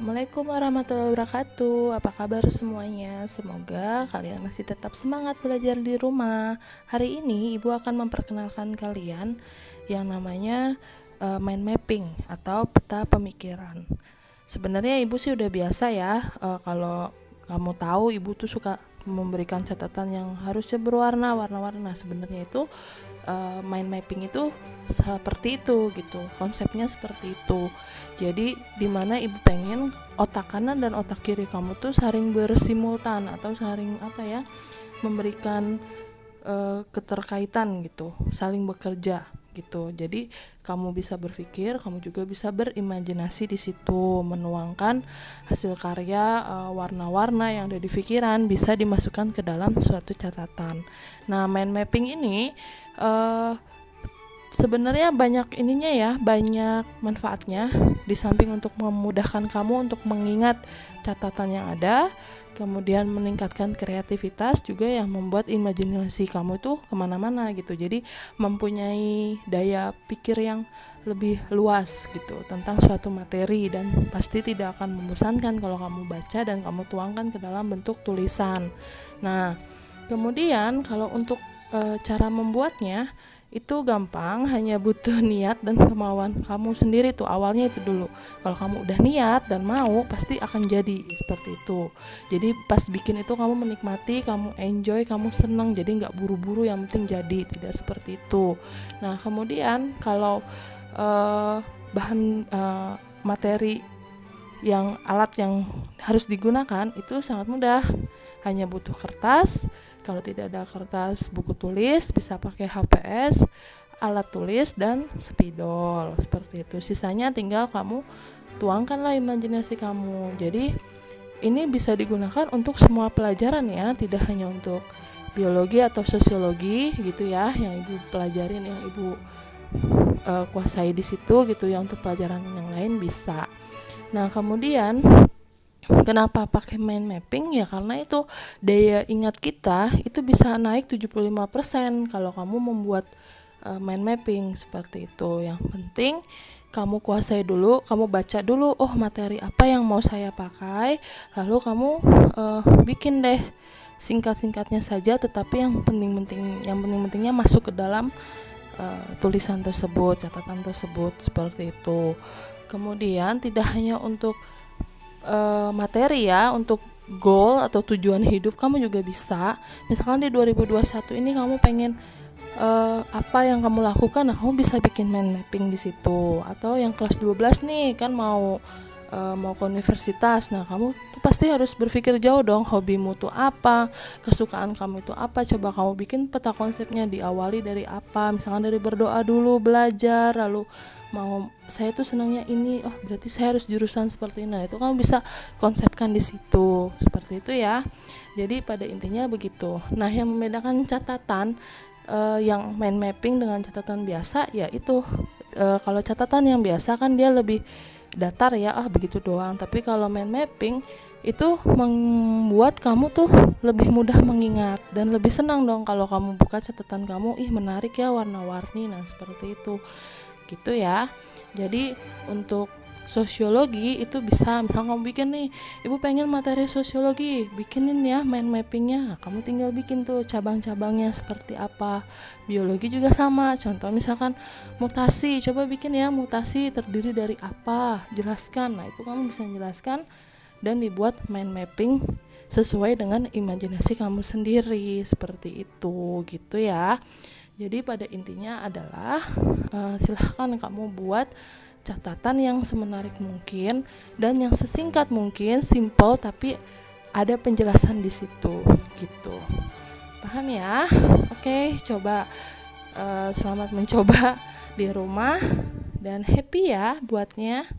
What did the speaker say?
Assalamualaikum warahmatullahi wabarakatuh. Apa kabar semuanya? Semoga kalian masih tetap semangat belajar di rumah. Hari ini Ibu akan memperkenalkan kalian yang namanya mind mapping atau peta pemikiran. Sebenarnya Ibu sih udah biasa ya, kalau kamu tahu Ibu tuh suka memberikan catatan yang harusnya warna-warna. Sebenarnya itu mind mapping itu seperti itu gitu, konsepnya seperti itu. Jadi dimana Ibu pengen otak kanan dan otak kiri kamu tuh saling bersimultan atau saling memberikan keterkaitan gitu, saling bekerja gitu. Jadi kamu bisa berpikir, kamu juga bisa berimajinasi di situ, menuangkan hasil karya warna-warna yang ada di pikiran bisa dimasukkan ke dalam suatu catatan. Nah, mind mapping ini sebenarnya banyak banyak manfaatnya. Di samping untuk memudahkan kamu untuk mengingat catatan yang ada, kemudian meningkatkan kreativitas juga yang membuat imajinasi kamu tuh kemana-mana gitu. Jadi mempunyai daya pikir yang lebih luas gitu tentang suatu materi, dan pasti tidak akan membosankan kalau kamu baca dan kamu tuangkan ke dalam bentuk tulisan. Nah, kemudian kalau untuk cara membuatnya itu gampang, hanya butuh niat dan kemauan kamu sendiri tuh. Awalnya itu dulu, kalau kamu udah niat dan mau, pasti akan jadi seperti itu. Jadi pas bikin itu kamu menikmati, kamu enjoy, kamu senang, jadi nggak buru-buru, yang penting jadi, tidak seperti itu. Nah, kemudian kalau bahan materi yang alat yang harus digunakan itu sangat mudah, hanya butuh kertas. Kalau tidak ada kertas, buku tulis, bisa pakai HPS, alat tulis, dan spidol seperti itu. Sisanya tinggal kamu tuangkanlah imajinasi kamu. Jadi ini bisa digunakan untuk semua pelajaran ya, tidak hanya untuk biologi atau sosiologi gitu ya, yang Ibu pelajarin, yang Ibu kuasai di situ gitu ya. Untuk pelajaran yang lain bisa. Nah, kemudian kenapa pakai mind mapping? Ya karena itu daya ingat kita itu bisa naik 75% kalau kamu membuat mind mapping seperti itu. Yang penting kamu kuasai dulu, kamu baca dulu, oh materi apa yang mau saya pakai, lalu kamu bikin deh singkat-singkatnya saja, tetapi yang penting-pentingnya masuk ke dalam tulisan tersebut, catatan tersebut, seperti itu. Kemudian tidak hanya untuk materi ya, untuk goal atau tujuan hidup kamu juga bisa. Misalkan di 2021 ini kamu pengen apa yang kamu lakukan, nah kamu bisa bikin mind mapping di situ. Atau yang kelas 12 nih kan mau ke universitas, nah kamu tuh pasti harus berpikir jauh dong, hobimu tuh apa, kesukaan kamu itu apa. Coba kamu bikin peta konsepnya, diawali dari apa, misalkan dari berdoa dulu, belajar, lalu saya tuh senangnya ini, oh berarti saya harus jurusan seperti ini. Nah, itu kamu bisa konsepkan di situ seperti itu ya. Jadi pada intinya begitu. Nah, yang membedakan catatan yang mind mapping dengan catatan biasa yaitu kalau catatan yang biasa kan dia lebih datar ya, begitu doang. Tapi kalau mind mapping itu membuat kamu tuh lebih mudah mengingat dan lebih senang dong kalau kamu buka catatan kamu, menarik ya, warna-warni. Nah, seperti itu gitu ya. Jadi untuk sosiologi itu bisa, misalnya kamu bikin nih, Ibu pengen materi sosiologi, bikinin ya mind mappingnya. Kamu tinggal bikin tuh cabang-cabangnya seperti apa. Biologi juga sama, contoh misalkan mutasi, coba bikin ya mutasi terdiri dari apa, jelaskan. Nah, itu kamu bisa jelaskan dan dibuat mind mapping sesuai dengan imajinasi kamu sendiri, seperti itu gitu ya. Jadi pada intinya adalah silahkan kamu buat catatan yang semenarik mungkin dan yang sesingkat mungkin, simple tapi ada penjelasan di situ gitu. Paham ya? Oke, coba selamat mencoba di rumah dan happy ya buatnya.